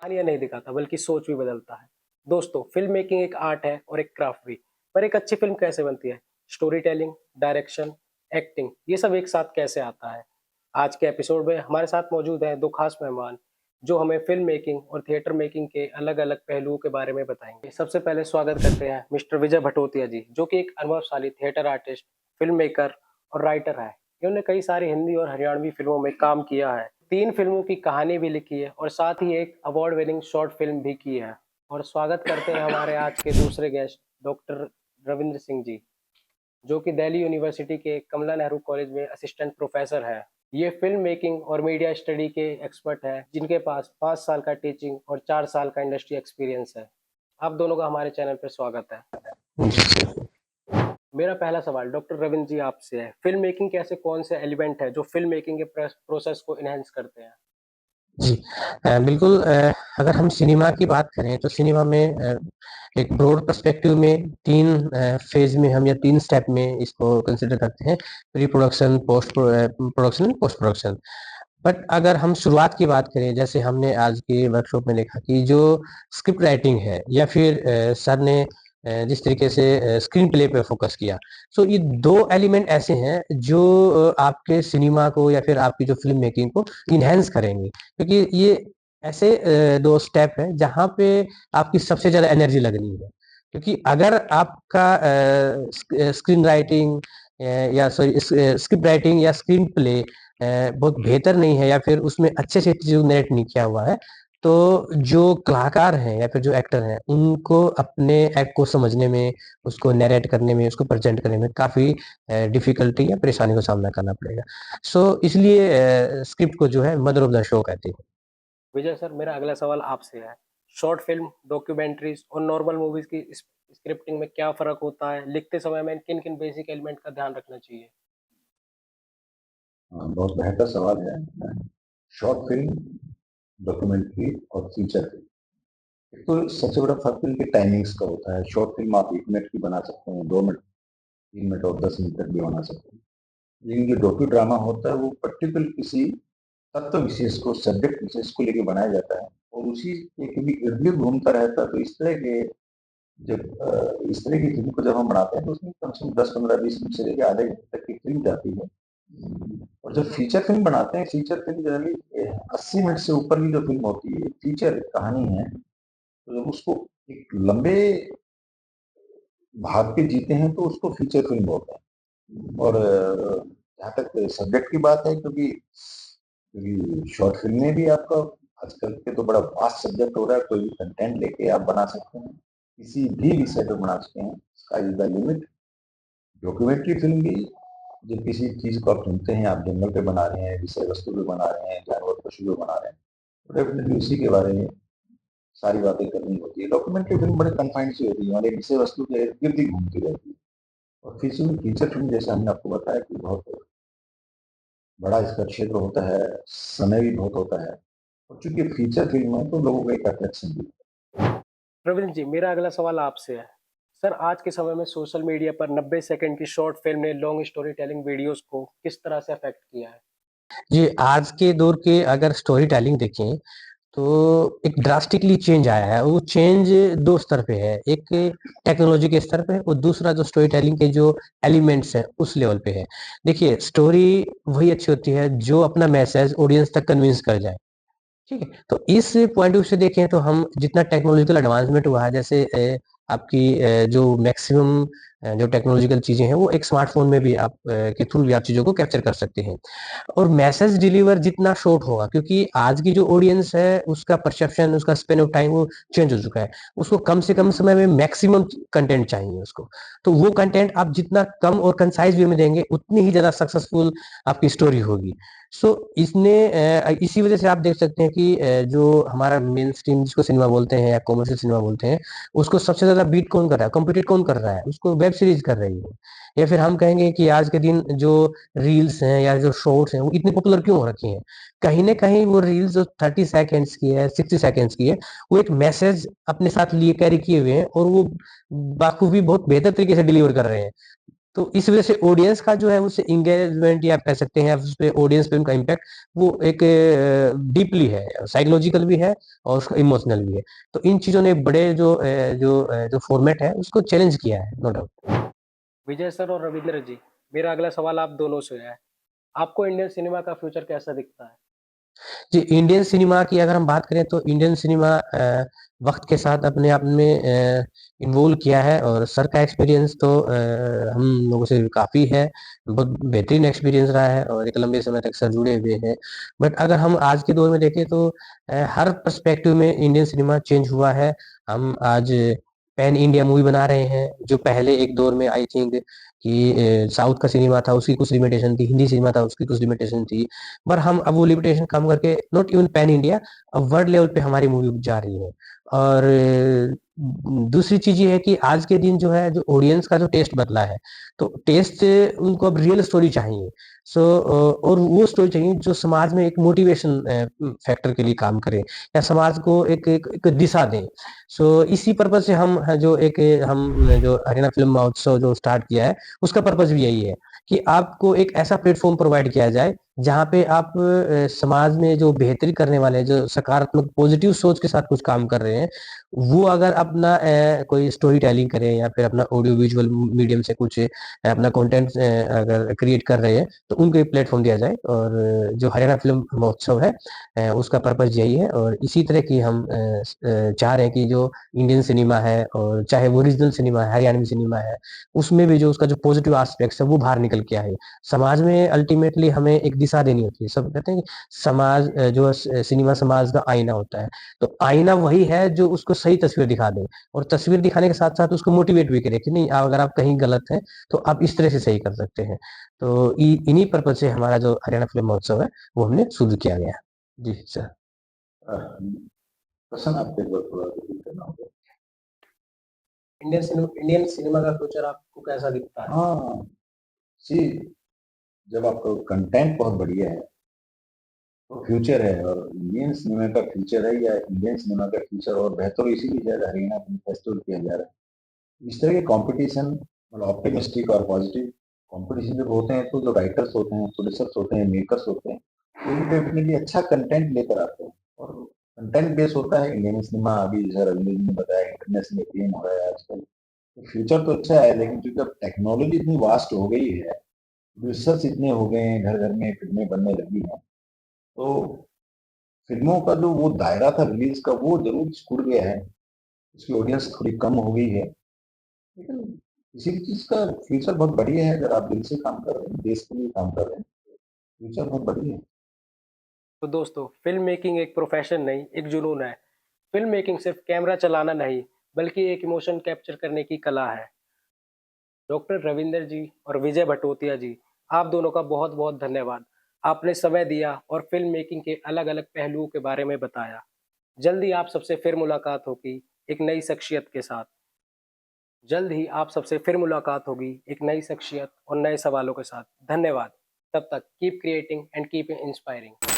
कहानियाँ नहीं दिखाता बल्कि सोच भी बदलता है। दोस्तों, फ़िल्म मेकिंग एक आर्ट है और एक क्राफ्ट भी। पर एक अच्छी फ़िल्म कैसे बनती है? स्टोरी टेलिंग, डायरेक्शन, एक्टिंग ये सब एक साथ कैसे आता है? आज के एपिसोड में हमारे साथ मौजूद हैं 2 खास मेहमान, जो हमें फ़िल्म मेकिंग और थिएटर मेकिंग के अलग-अलग पहलुओं के बारे में बताएँगे। सबसे पहले स्वागत करते हैं मिस्टर विजय भटोतिया जी, जो कि एक अनुभवशाली थिएटर आर्टिस्ट, फ़िल्म मेकर और राइटर हैं। इन्होंने कई सारी हिंदी और हरियाणवी फ़िल्मों में काम किया है। 3 फ़िल्मों की कहानी भी लिखी है और साथ ही एक अवार्ड विनिंग शॉर्ट फ़िल्म भी की है। और स्वागत करते हैं हमारे आज के दूसरे गेस्ट डॉक्टर रविंद्र सिंह जी, जो कि दिल्ली यूनिवर्सिटी के कमला नेहरू कॉलेज में असिस्टेंट प्रोफ़ेसर हैं। ये फ़िल्म मेकिंग और मीडिया स्टडी के एक्सपर्ट हैं, जिनके पास 5 साल का टीचिंग और 4 साल का इंडस्ट्री एक्सपीरियंस है। आप दोनों का हमारे चैनल पर स्वागत है। मेरा पहला सवाल डॉक्टर रविंद्र जी आपसे है, फ़िल्म मेकिंग के ऐसे कौन से एलिमेंट हैं जो फ़िल्म मेकिंग के प्रोसेस को एनहांस करते हैं? जी। बिल्कुल। अगर हम सिनेमा की बात करें तो सिनेमा में एक ब्रॉड पर्सपेक्टिव में 3 फ़ेज़ में हम या 3 स्टेप में इसको कंसीडर करते हैं। Pre production, production, post production. But अगर हम शुरुआत की बात करें, जैसे हमने आज के वर्कशॉप में देखा कि जो स्क्रिप्ट राइटिंग है या फिर सर ने जिस तरीके से स्क्रीन प्ले पे फोकस किया, सो ये 2 एलिमेंट ऐसे हैं जो आपके सिनेमा को या फिर आपकी जो फ़िल्म मेकिंग को एनहांस करेंगे। क्योंकि ये ऐसे 2 स्टेप हैं जहाँ पे आपकी सबसे ज़्यादा एनर्जी लगनी है। क्योंकि अगर आपका स्क्रीन राइटिंग या सॉरी स्क्रिप्ट राइटिंग या स्क्रीन प्ले बहुत बेहतर नहीं है या फिर उसमें अच्छे से चीज़ों नरेट नहीं किया हुआ है, तो जो कलाकार हैं या फिर जो एक्टर हैं, उनको अपने एक्ट को समझने में, उसको नरेट करने में, उसको प्रेज़ेंट करने में काफ़ी डिफ़िकल्टी या परेशानी का सामना करना पड़ेगा। सो इसलिए स्क्रिप्ट को जो है मदर ऑफ द शो कहते हैं। विजय सर, मेरा अगला सवाल आपसे है। शॉर्ट फ़िल्म, डॉक्यूमेंट्रीज़ और नॉर्मल मूवीज़ की स्क्रिप्टिंग में क्या फ़र्क होता है? लिखते समय में किन-किन बेसिक एलिमेंट का ध्यान रखना चाहिए? बहुत बेहतर सवाल है। शॉर्ट फिल्म, डॉक्यूमेंट्री और फीचर फिल्म। एक तो सबसे बड़ा फर्क फिल्म के टाइमिंग्स का होता है। शॉर्ट फिल्म आप 1 मिनट की बना सकते हैं, 2 मिनट, 3 मिनट और 10 मिनट तक भी बना सकते हैं। लेकिन जो डॉक्यू ड्रामा होता है वो पर्टिकुलर किसी तत्व विशेष को, सब्जेक्ट विशेष को लेके बनाया जाता है और उसी के क्योंकि इर्द-गिर्द घूमता रहता है, तो इस तरह की फिल्म को जब हम बनाते हैं तो उसमें कम से कम 10, 15, 20 मिनट से लेके आधे घंटे तक की फिल्म जाती है। और जब फीचर फिल्म बनाते हैं, फीचर फिल्म जनरली 80 मिनट से ऊपर की जो फिल्म होती है, फीचर कहानी है, तो जब उसको एक लंबे भाग पे जीते हैं तो उसको फीचर फिल्म बोलते हैं। और जहाँ तक सब्जेक्ट की बात है, क्योंकि शॉर्ट फिल्म में भी आपका आजकल के तो बड़ा वास्ट सब्जेक्ट हो रहा है, कोई भी कंटेंट लेके आप बना सकते हैं, किसी भी विषय पे बना सकते हैं, sky is the limit. Documentary film भी जब किसी चीज को आप चुनते हैं, आप जंगल पे बना रहे हैं, विषय वस्तु पे बना रहे हैं, जानवर पशु पे बना रहे हैं, तो डेफिनेटली उसी के बारे में सारी बातें करनी होती है। डॉक्यूमेंट्री फिल्म बड़े कन्फाइंड सी होती है, हमारे विषय वस्तु के इर्द गिर्द ही घूमती रहती है। और फीचर फिल्म जैसे हमने आपको बताया कि बहुत बड़ा इसका क्षेत्र होता है, समय भी बहुत होता है, और चूंकि फीचर फिल्म है तो लोगों को एक अट्रैक्शन भी है। रविंद्र जी, मेरा अगला सवाल आपसे है। सर, आज के समय में सोशल मीडिया पर 90 सेकंड की शॉर्ट फ़िल्म ने लॉन्ग स्टोरी टेलिंग वीडियोज़ को किस तरह से अफ़ेक्ट किया है? जी, आज के दौर के अगर स्टोरी टेलिंग देखें, तो एक ड्रास्टिकली चेंज आया है। वो चेंज 2 स्तर पे है। एक टेक्नोलॉजी के स्तर पे है और दूसरा जो स्टोरी टेलिंग के जो एलिमेंट्स हैं, उस लेवल पे है। देखिए, स्टोरी वही अच्छी होती है जो अपना मैसेज ऑडियंस तक कन्विंस कर जाए। ठीक है? तो इस पॉइंट ऑफ व्यू से देखें तो हम जितना टेक्नोलॉजिकल एडवांसमेंट हुआ है, जैसे आपकी जो मैक्सिमम जो टेक्नोलॉजिकल चीज़ें हैं, वो एक स्मार्टफ़ोन में भी आप के थ्रू भी आप चीज़ों को कैप्चर कर सकते हैं। और मैसेज डिलीवर जितना शॉर्ट होगा, क्योंकि आज की जो ऑडियंस है उसका परसेप्शन, उसका स्पेन ऑफ टाइम वो चेंज हो चुका है। उसको कम से कम समय में मैक्सिमम कंटेंट चाहिए उसको। तो वो कंटेंट आप जितना कम और कंसाइज़ वे में देंगे, उतनी ही ज़्यादा सक्सेसफुल आपकी स्टोरी होगी। सो इसी वजह से आप देख सकते हैं कि जो हमारा मेन स्ट्रीम जिसको सिनेमा बोलते हैं या कॉमर्शियल सिनेमा बोलते हैं, उसको सबसे ज़्यादा बीट कौन कर रहा है, कॉम्पिटिट कौन कर रहा है, उसको वेब सीरीज़ कर रही है। या फिर हम कहेंगे कि आज के दिन जो रील्स हैं या जो शॉर्ट्स हैं, वो इतनी पॉपुलर क्यों हो रखी हैं? कहीं न कहीं वो रील्स जो 30 सेकंड्स की है, 60 सेकंड्स की है, वो एक मैसेज अपने साथ लिए कैरी किए हुए हैं और वो बाखूबी बहुत बेहतर तरीके से डिलीवर कर रहे हैं। तो इस वजह से ऑडियंस का जो है उससे एंगेजमेंट या कह सकते हैं उस पे ऑडियंस पे उनका इम्पैक्ट वो एक डीपली है, साइकोलॉजिकल भी है और उसका इमोशनल भी है। तो इन चीज़ों ने बड़े जो फॉर्मेट है उसको चैलेंज किया है, नो डाउट। विजय सर और रविंद्र जी, मेरा अगला सवाल आप दोनों से है। आपको इंडियन सिनेमा का फ्यूचर कैसा दिखता है? जी, इंडियन सिनेमा की अगर हम बात करें तो इंडियन सिनेमा वक्त के साथ अपने आप में इन्वॉल्व किया है और सर का एक्सपीरियंस तो हम लोगों से काफ़ी है, बहुत बेहतरीन एक्सपीरियंस रहा है और एक लंबे समय तक सर जुड़े हुए हैं। बट अगर हम आज के दौर में देखें तो हर पर्सपेक्टिव में इंडियन सिनेमा चेंज हुआ है। हम आज पैन इंडिया मूवी बना रहे हैं, जो पहले एक दौर में आई थिंक कि साउथ का सिनेमा था उसकी कुछ लिमिटेशन थी, हिंदी सिनेमा था उसकी कुछ लिमिटेशन थी। पर हम अब वो लिमिटेशन कम करके नॉट इवन पैन इंडिया, अब वर्ल्ड लेवल पे हमारी मूवी जा रही है। और दूसरी चीज ये है कि आज के दिन जो है जो ऑडियंस का जो टेस्ट बदला है, तो टेस्ट उनको अब रियल स्टोरी चाहिए। सो और वो स्टोरी चाहिए जो समाज में एक मोटिवेशन फैक्टर के लिए काम करे या समाज को एक दिशा दे। सो इसी पर्पज से हम जो हरियाणा फिल्म महोत्सव जो स्टार्ट किया है उसका पर्पज भी यही है कि आपको एक ऐसा प्लेटफॉर्म प्रोवाइड किया जाए जहाँ पे आप समाज में जो बेहतरी करने वाले हैं, जो सकारात्मक पॉजिटिव सोच के साथ कुछ काम कर रहे हैं, वो अगर अपना कोई स्टोरी टेलिंग करें या फिर अपना ऑडियो विजुअल मीडियम से कुछ अपना कंटेंट अगर क्रिएट कर रहे हैं तो उनको एक प्लेटफॉर्म दिया जाए। और जो हरियाणा फिल्म महोत्सव है उसका पर्पज यही है। और इसी तरह की हम चाह रहे हैं कि जो इंडियन सिनेमा है और चाहे वो रीजनल सिनेमा है, हरियाणवी सिनेमा है, उसमें भी जो उसका जो पॉजिटिव एस्पेक्ट्स है वो बाहर निकल के आए। समाज में अल्टीमेटली हमें एक दिशा देनी होती है। सब कहते हैं कि समाज जो सिनेमा समाज का आईना होता है, तो आईना वही है जो उसको सही तस्वीर दिखा दे और तस्वीर दिखाने के साथ साथ उसको मोटिवेट भी करे कि नहीं अगर आप कहीं गलत हैं तो आप इस तरह से सही कर सकते हैं। तो इन्हीं पर्पज से हमारा जो हरियाणा फिल्म महोत्सव है वो हमने शुरू किया गया है। जी सर। प्रश्न आपके ऊपर थोड़ा रिपीट करना होगा। इंडियन सिनेमा का फ्यूचर आपको कैसा दिखता है? हाँ, सी, जब आपका कंटेंट बहुत बढ़िया है तो फ्यूचर है, और इंडियन सिनेमा का फ्यूचर है या इंडियन सिनेमा का फ्यूचर और बेहतर इसीलिए शायद हरियाणा फिल्म फेस्टिवल किया जा रहा है। इस तरह के कंपटीशन मतलब ऑप्टिमिस्टिक और पॉजिटिव कंपटीशन जब होते हैं तो जो राइटर्स होते हैं, प्रोड्यूसर्स होते हैं, मेकर्स होते हैं, वो डेफिनेटली अच्छा कंटेंट लेकर आते हैं। और कंटेंट बेस होता है इंडियन सिनेमा, अभी जैसा रविंद्र जी ने बताया इंटरनेशनल फेम हो रहा है आजकल, तो फ्यूचर तो अच्छा है। लेकिन क्योंकि अब टेक्नोलॉजी इतनी वास्ट हो गई है, प्रोड्यूसर्स इतने हो गए हैं, घर घर में फिल्में बनने लगी हैं, तो फिल्मों का जो वो दायरा था रिलीज का वो जरूर छूट गया है, उसकी ऑडियंस थोड़ी कम हो गई है। लेकिन किसी भी चीज का फ्यूचर बहुत बढ़िया है, अगर आप दिल से काम कर रहे हैं, देश के लिए काम कर रहे हैं, फ्यूचर बहुत बढ़िया है। तो दोस्तों, फिल्म मेकिंग एक प्रोफेशन नहीं, एक जुनून है। फिल्म मेकिंग सिर्फ कैमरा चलाना नहीं, बल्कि एक इमोशन कैप्चर करने की कला है। डॉक्टर रविंदर जी और विजय भटोतिया जी, आप दोनों का बहुत बहुत धन्यवाद। आपने समय दिया और फिल्म मेकिंग के अलग अलग पहलुओं के बारे में बताया। जल्दी आप सबसे फिर मुलाकात होगी एक नई शख्सियत के साथ। जल्द ही आप सबसे फिर मुलाकात होगी एक नई शख्सियत और नए सवालों के साथ। धन्यवाद। तब तक keep creating and keep inspiring.